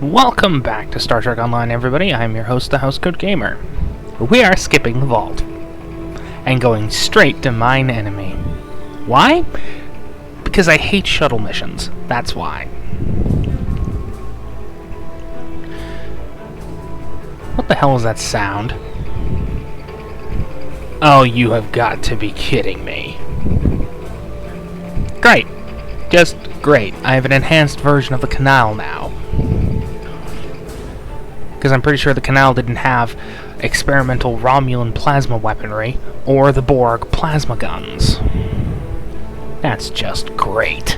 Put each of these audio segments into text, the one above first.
Welcome back to Star Trek Online, everybody. I'm your host, the Housecoat Gamer. We are skipping the vault and going straight to Mine Enemy. Why? Because I hate shuttle missions. That's why. What the hell is that sound? Oh, you have got to be kidding me. Great. Just great. I have an enhanced version of the canal now. Because I'm pretty sure the canal didn't have experimental Romulan plasma weaponry or the Borg plasma guns. That's just great.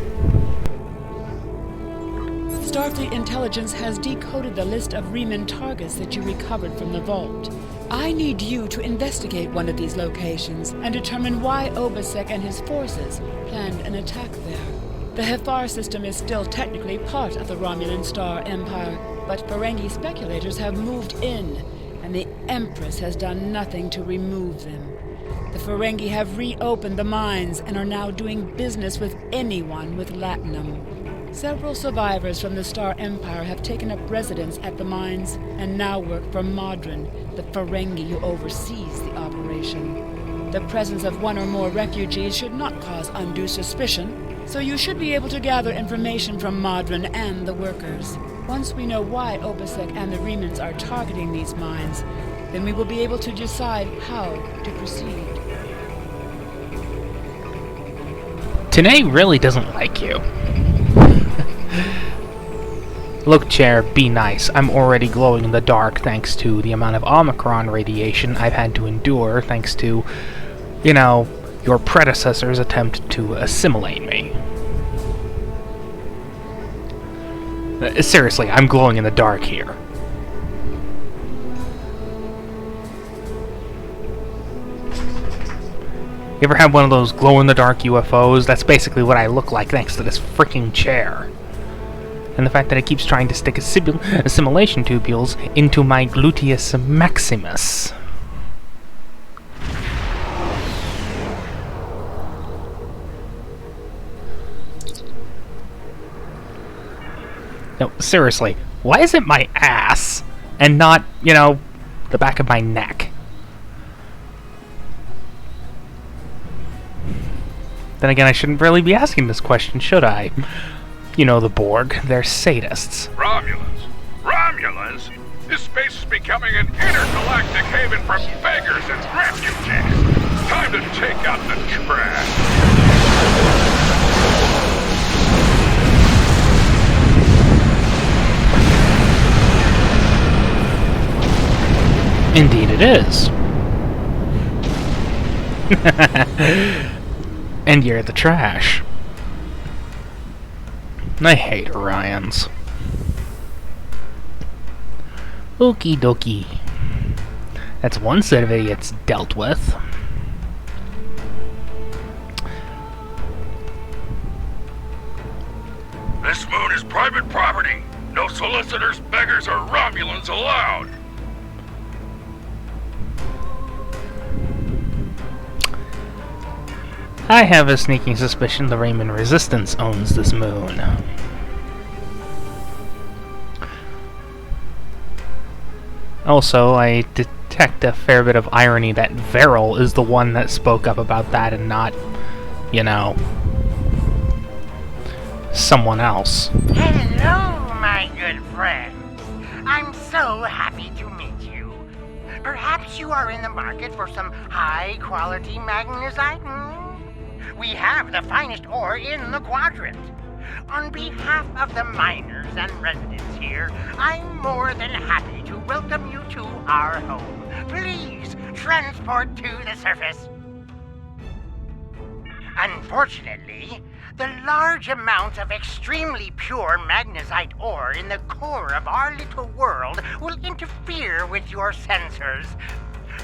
Starfleet intelligence has decoded the list of Riemann targets that you recovered from the vault. I need you to investigate one of these locations and determine why Obasek and his forces planned an attack there. The Hefar system is still technically part of the Romulan Star Empire, but Ferengi speculators have moved in, and the Empress has done nothing to remove them. The Ferengi have reopened the mines and are now doing business with anyone with latinum. Several survivors from the Star Empire have taken up residence at the mines and now work for Modron, the Ferengi who oversees the operation. The presence of one or more refugees should not cause undue suspicion, so you should be able to gather information from Modron and the workers. Once we know why Obasek and the Riemanns are targeting these mines, then we will be able to decide how to proceed. Tanae really doesn't like you. Look, Chair, be nice. I'm already glowing in the dark thanks to the amount of Omicron radiation I've had to endure thanks to, your predecessor's attempt to assimilate me. Seriously, I'm glowing in the dark here. You ever had one of those glow-in-the-dark UFOs? That's basically what I look like thanks to this freaking chair. And the fact that it keeps trying to stick assimilation tubules into my gluteus maximus. No, seriously, why is it my ass and not, the back of my neck? Then again, I shouldn't really be asking this question, should I? The Borg, they're sadists. Romulans? This space is becoming an intergalactic haven for beggars and refugees. Time to take out the trash. Indeed it is. And you're the trash. I hate Orions. Okie dokie. That's one set of idiots dealt with. This moon is private property. No solicitors, beggars, or Romulans allowed. I have a sneaking suspicion the Raymond Resistance owns this moon. Also, I detect a fair bit of irony that Veril is the one that spoke up about that and not, someone else. Hello, my good friend. I'm so happy to meet you. Perhaps you are in the market for some high-quality magnesite? We have the finest ore in the quadrant. On behalf of the miners and residents here, I'm more than happy to welcome you to our home. Please, transport to the surface. Unfortunately, the large amounts of extremely pure magnesite ore in the core of our little world will interfere with your sensors.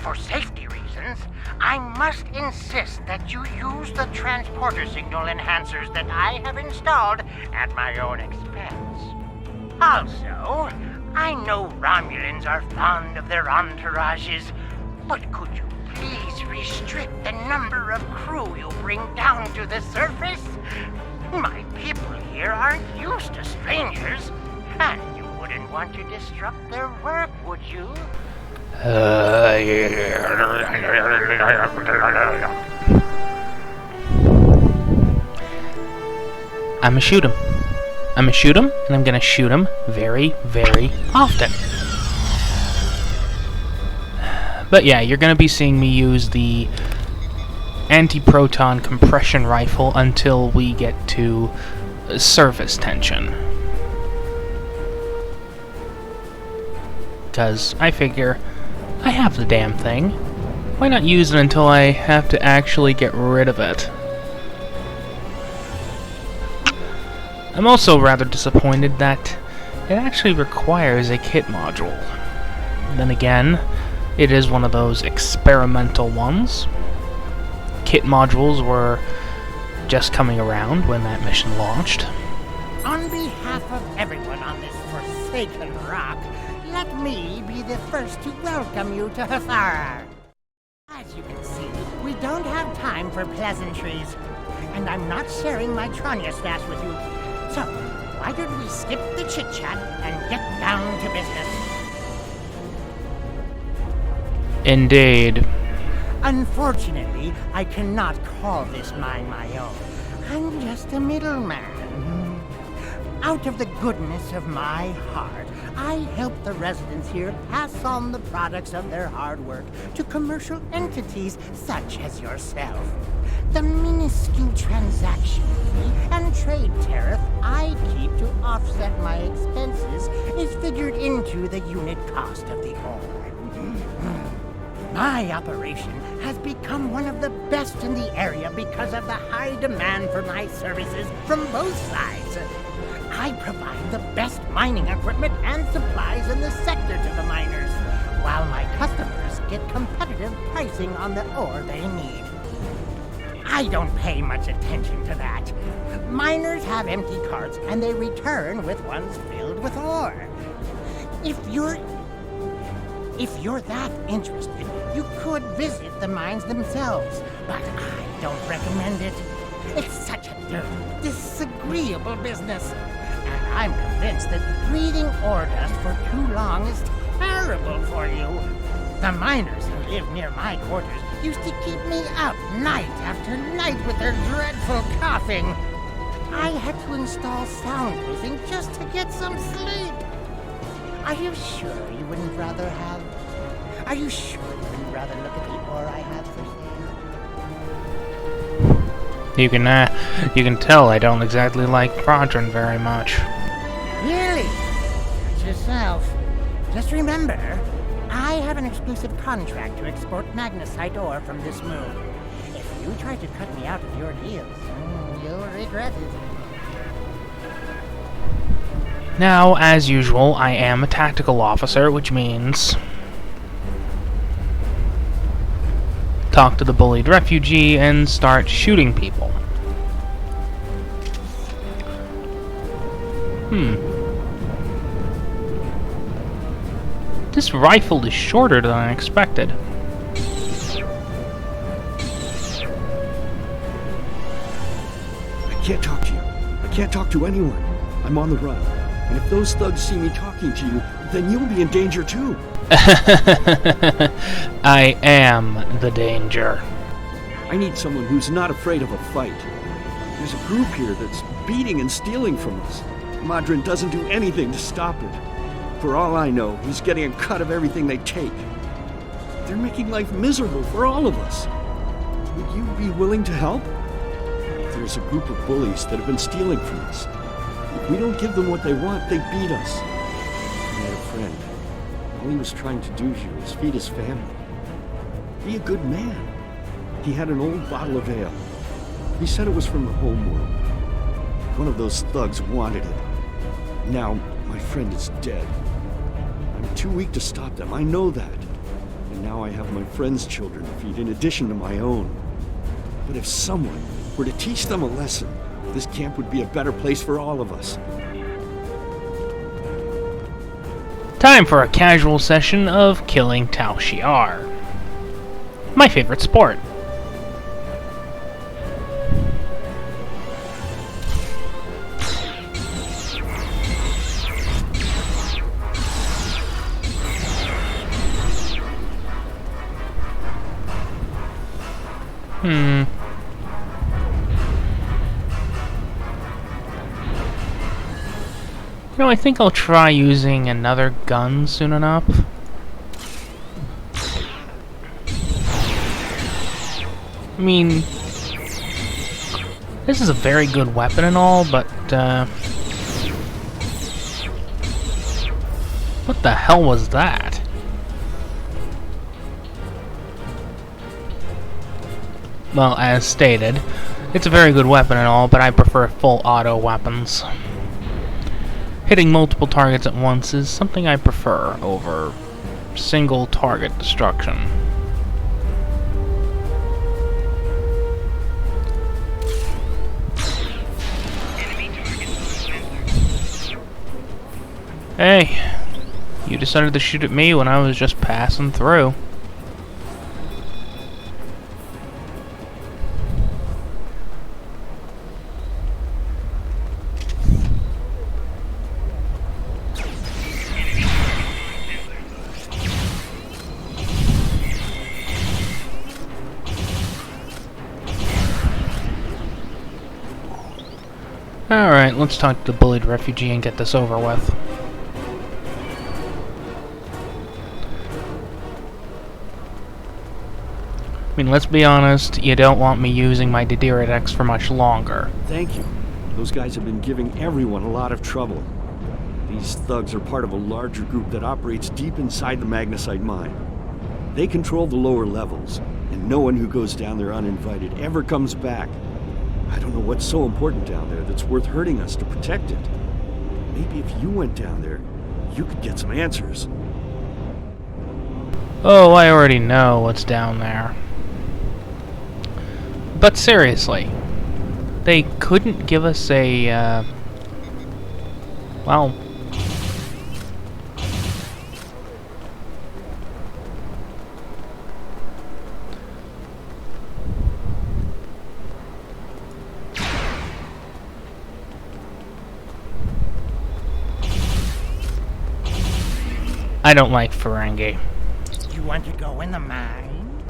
For safety reasons, I must insist that you use the transporter signal enhancers that I have installed at my own expense. Also, I know Romulans are fond of their entourages, but could you please restrict the number of crew you bring down to the surface? My people here aren't used to strangers, and you wouldn't wouldn't want to disrupt their work, would you? I'ma shoot him. I'ma shoot him, and I'm gonna shoot him very, very often. But yeah, you're gonna be seeing me use the anti-proton compression rifle until we get to surface tension. Because I figure I have the damn thing. Why not use it until I have to actually get rid of it? I'm also rather disappointed that it actually requires a kit module. Then again, it is one of those experimental ones. Kit modules were just coming around when that mission launched. On behalf of everyone on this forsaken rock, let me be the first to welcome you to Hathara. As you can see, we don't have time for pleasantries, and I'm not sharing my Tranya stash with you. So, why don't we skip the chit-chat and get down to business? Indeed. Unfortunately, I cannot call this mine my own. I'm just a middleman. Out of the goodness of my heart, I help the residents here pass on the products of their hard work to commercial entities such as yourself. The minuscule transaction fee and trade tariff I keep to offset my expenses is figured into the unit cost of the ore. My operation has become one of the best in the area because of the high demand for my services from both sides. I provide the best mining equipment and supplies in the sector to the miners, while my customers get competitive pricing on the ore they need. I don't pay much attention to that. Miners have empty carts and they return with ones filled with ore. If you're that interested, you could visit the mines themselves, but I don't recommend it. It's such a dirty, disagreeable business. And I'm convinced that breathing ore dust for too long is terrible for you. The miners who live near my quarters used to keep me up night after night with their dreadful coughing. I had to install soundproofing just to get some sleep. Are you sure you wouldn't rather look at the ore I have for sale? You can tell I don't exactly like Prodron very much. Really? That's yourself. Just remember, I have an exclusive contract to export magnesite ore from this moon. If you try to cut me out of your deals, you'll regret it. Now, as usual, I am a tactical officer, which means talk to the bullied refugee and start shooting people. This rifle is shorter than I expected. I can't talk to you. I can't talk to anyone. I'm on the run. And if those thugs see me talking to you, then you'll be in danger too. I am the danger. I need someone who's not afraid of a fight. There's a group here that's beating and stealing from us. Madrin doesn't do anything to stop it. For all I know, he's getting a cut of everything they take. They're making life miserable for all of us. Would you be willing to help? There's a group of bullies that have been stealing from us. If we don't give them what they want, they beat us. I had a friend. All he was trying to do here was feed his family. Be a good man. He had an old bottle of ale. He said it was from the home world. One of those thugs wanted it. Now, my friend is dead. I'm too weak to stop them, I know that. And now I have my friend's children to feed in addition to my own. But if someone were to teach them a lesson, this camp would be a better place for all of us. Time for a casual session of killing Tal Shiar. My favorite sport. I think I'll try using another gun soon enough. I mean, this is a very good weapon and all, but, what the hell was that? Well, as stated, it's a very good weapon and all, but I prefer full auto weapons. Hitting multiple targets at once is something I prefer over single target destruction. Hey, you decided to shoot at me when I was just passing through. Alright, let's talk to the bullied refugee and get this over with. I mean, let's be honest, you don't want me using my Didiridex for much longer. Thank you. Those guys have been giving everyone a lot of trouble. These thugs are part of a larger group that operates deep inside the magnesite mine. They control the lower levels, and no one who goes down there uninvited ever comes back. I don't know what's so important down there that's worth hurting us to protect it. Maybe if you went down there, you could get some answers. Oh, I already know what's down there. But seriously, they couldn't give us a, well... I don't like Ferengi. You want to go in the mine?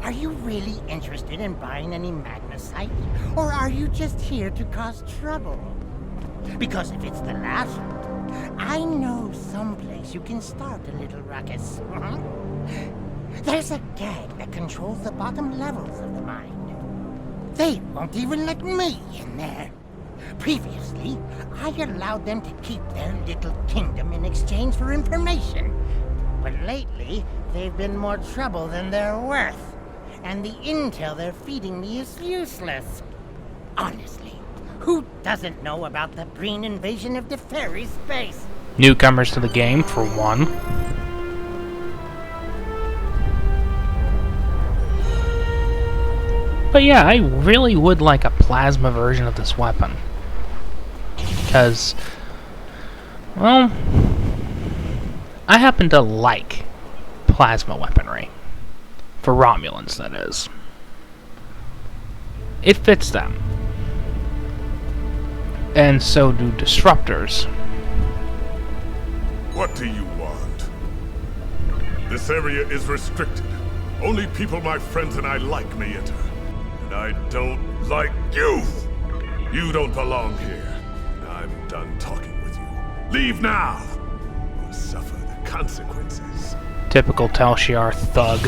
Are you really interested in buying any magnesite? Or are you just here to cause trouble? Because if it's the last, I know someplace you can start a little ruckus. There's a gang that controls the bottom levels of the mine. They won't even let me in there. Previously, I allowed them to keep their little kingdom in exchange for information. But lately, they've been more trouble than they're worth. And the intel they're feeding me is useless. Honestly, who doesn't know about the Breen invasion of the fairy space? Newcomers to the game, for one. But yeah, I really would like a plasma version of this weapon. Because, well, I happen to like plasma weaponry. For Romulans, that is. It fits them. And so do disruptors. What do you want? This area is restricted. Only people my friends and I like may enter. And I don't like you! You don't belong here. I'm done talking with you. Leave now! Or suffer the consequences. Typical Tal Shiar thug.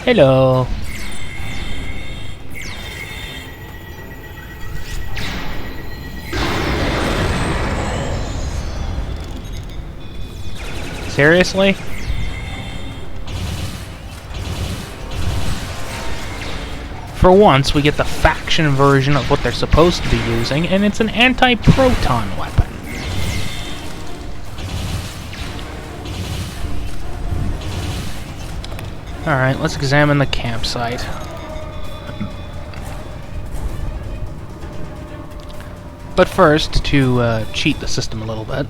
Hello. Seriously? For once, we get the faction version of what they're supposed to be using, and it's an anti-proton weapon. Alright, let's examine the campsite. But first, to cheat the system a little bit.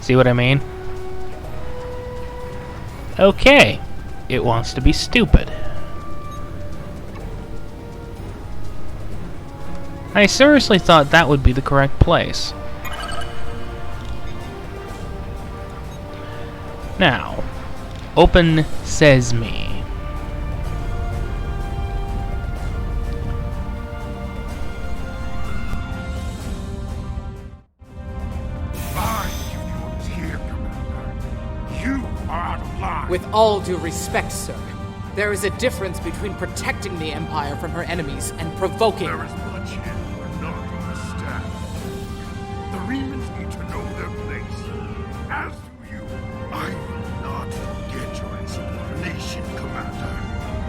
See what I mean? Okay. It wants to be stupid. I seriously thought that would be the correct place. Now, open Sesame. With all due respect, sir, there is a difference between protecting the Empire from her enemies and provoking There is much here you are not understand. The Remans need to know their place. As do you. I will not forget your insubordination, Commander.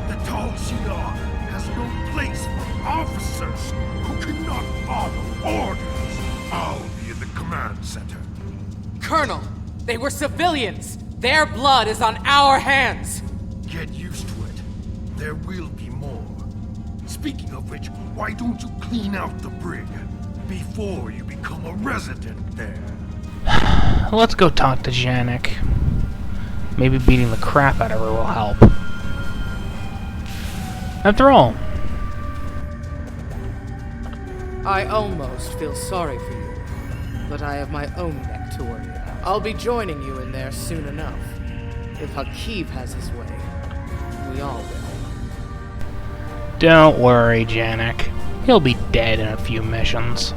The Tal Shiar has no place for officers who cannot follow orders. I'll be in the command center. Colonel, they were civilians! Their blood is on our hands! Get used to it. There will be more. Speaking of which, why don't you clean out the brig before you become a resident there? Let's go talk to Janek. Maybe beating the crap out of her will help. After all, I almost feel sorry for you, but I have my own neck to worry about. I'll be joining you in there soon enough. If Hakeeb has his way, we all will. don't worry, Janek. He'll be dead in a few missions.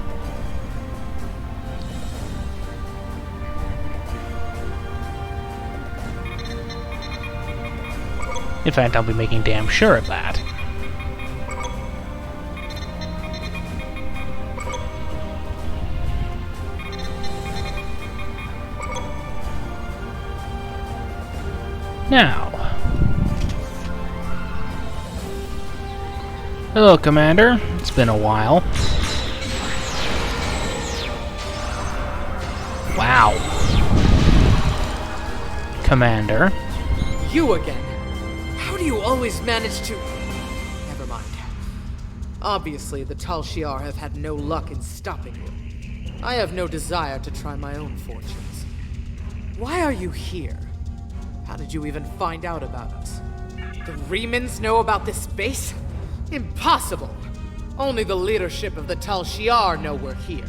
In fact, I'll be making damn sure of that. Now. Hello, Commander. It's been a while. Wow. Commander. You again? How do you always manage to... Never mind. Obviously, the Tal Shiar have had no luck in stopping you. I have no desire to try my own fortunes. Why are you here? How did you even find out about us? The Remans know about this base? Impossible! Only the leadership of the Tal Shiar know we're here.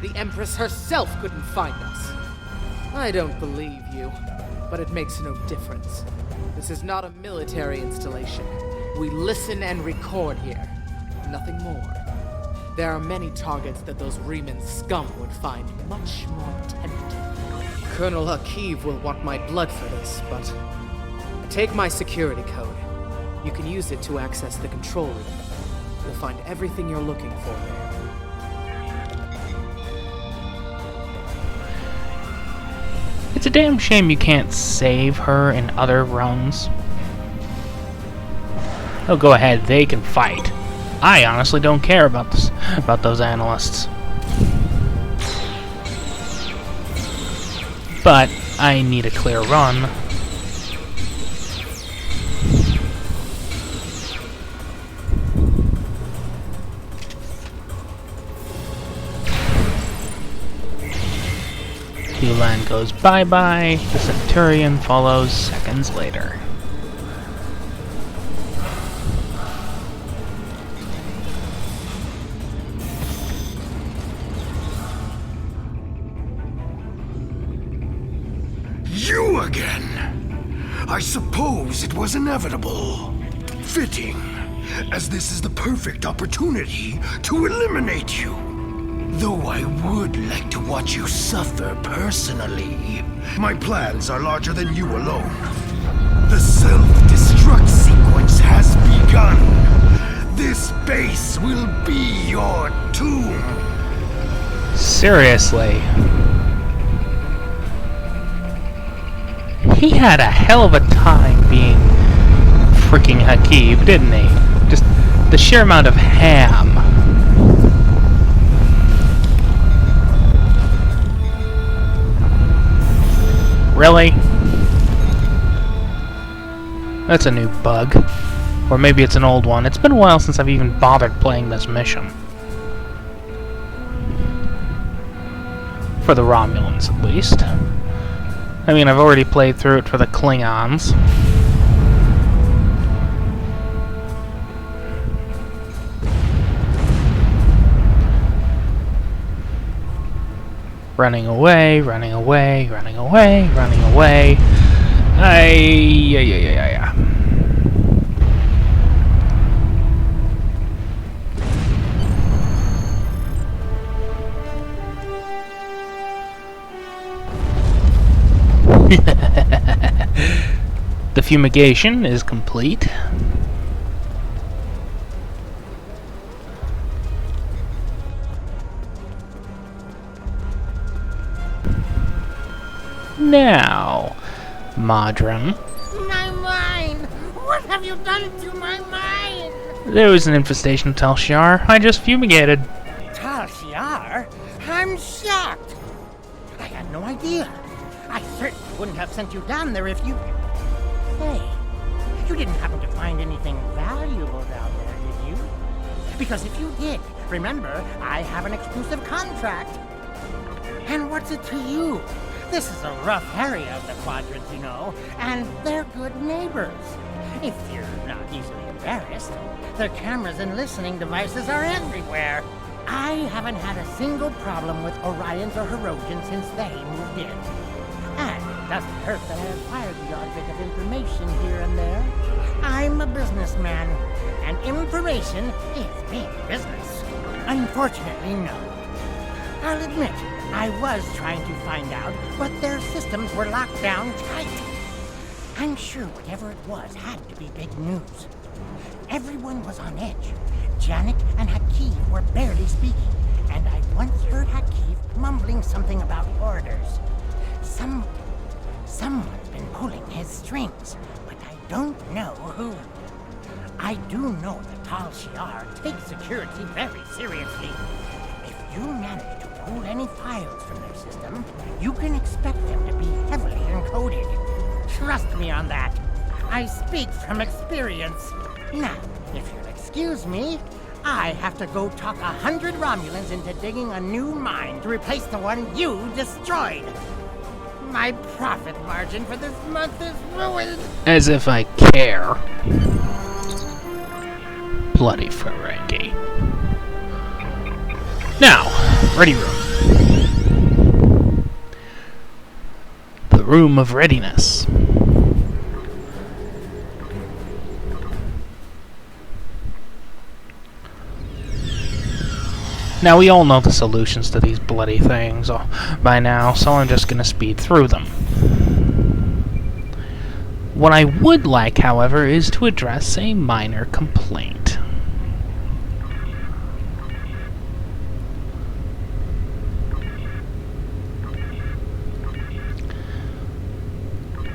The Empress herself couldn't find us. I don't believe you, but it makes no difference. This is not a military installation. We listen and record here. Nothing more. There are many targets that those Reman scum would find much more tempting. Colonel Hakeeb will want my blood for this, but... Take my security code. You can use it to access the control room. You'll find everything you're looking for there. It's a damn shame you can't save her in other realms. Oh, go ahead, they can fight. I honestly don't care about this, about those analysts. But I need a clear run. Hulan goes bye-bye. The Centurion follows seconds later. You again! I suppose it was inevitable. Fitting, as this is the perfect opportunity to eliminate you. Though I would like to watch you suffer personally. My plans are larger than you alone. The self-destruct sequence has begun. This base will be your tomb. Seriously. He had a hell of a time being freaking Hakeeb, didn't he? Just the sheer amount of ham. Really? That's a new bug. Or maybe it's an old one. It's been a while since I've even bothered playing this mission. For the Romulans, at least. I mean, I've already played through it for the Klingons. Running away, running away, running away, running away. Yeah. The fumigation is complete. Now, Modron. My mind! What have you done to my mind? There was an infestation of Tal Shiar. I just fumigated. Tal Shiar? I'm shocked. I had no idea. I certainly wouldn't have sent you down there if you... Hey, you didn't happen to find anything valuable down there, did you? Because if you did, remember, I have an exclusive contract. And what's it to you? This is a rough area of the quadrants, you know, and they're good neighbors. If you're not easily embarrassed, their cameras and listening devices are everywhere. I haven't had a single problem with Orions or Herodians since they moved in. And it doesn't hurt that I acquired the odd bit of information here and there. I'm a businessman, and information is big business. Unfortunately, no. I'll admit, I was trying to find out, but their systems were locked down tight. I'm sure whatever it was had to be big news. Everyone was on edge. Janek and Hakeem were barely speaking, and I once heard Hakeem mumbling something about orders. Someone's been pulling his strings, but I don't know who. I do know that Tal Shiar takes security very seriously. If you manage to pull any files from their system, you can expect them to be heavily encoded. Trust me on that. I speak from experience. Now, if you'll excuse me, I have to go talk 100 Romulans into digging a new mine to replace the one you destroyed. My profit margin for this month is ruined. As if I care. Bloody Ferengi. Now, ready room. The room of readiness. Now, we all know the solutions to these bloody things by now, so I'm just going to speed through them. What I would like, however, is to address a minor complaint.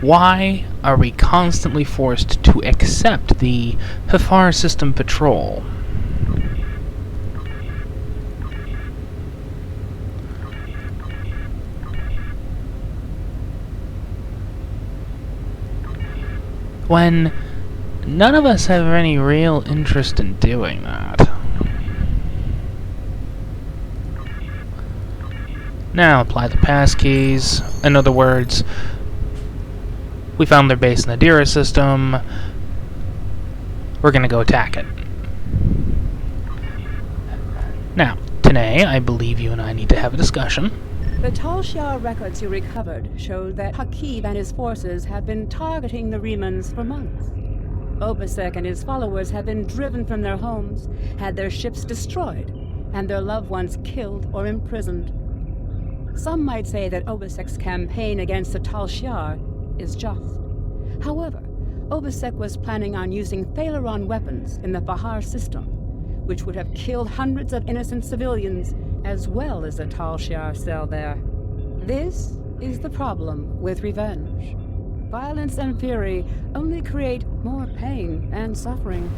Why are we constantly forced to accept the Hafar system patrol? When none of us have any real interest in doing that. Now apply the passkeys. In other words, we found their base in the Dira system. We're gonna go attack it. Now, Tanae, I believe you and I need to have a discussion. The Tal Shiar records you recovered showed that Hakeem and his forces have been targeting the Remans for months. Obasek and his followers have been driven from their homes, had their ships destroyed, and their loved ones killed or imprisoned. Some might say that Obasek's campaign against the Tal Shiar is just. However, Obasek was planning on using Thalaron weapons in the Fahar system, which would have killed hundreds of innocent civilians as well as the Tal Shiar cell there. This is the problem with revenge. Violence and fury only create more pain and suffering.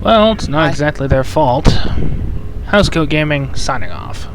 Well, it's not exactly their fault. Housecoat Gaming, signing off.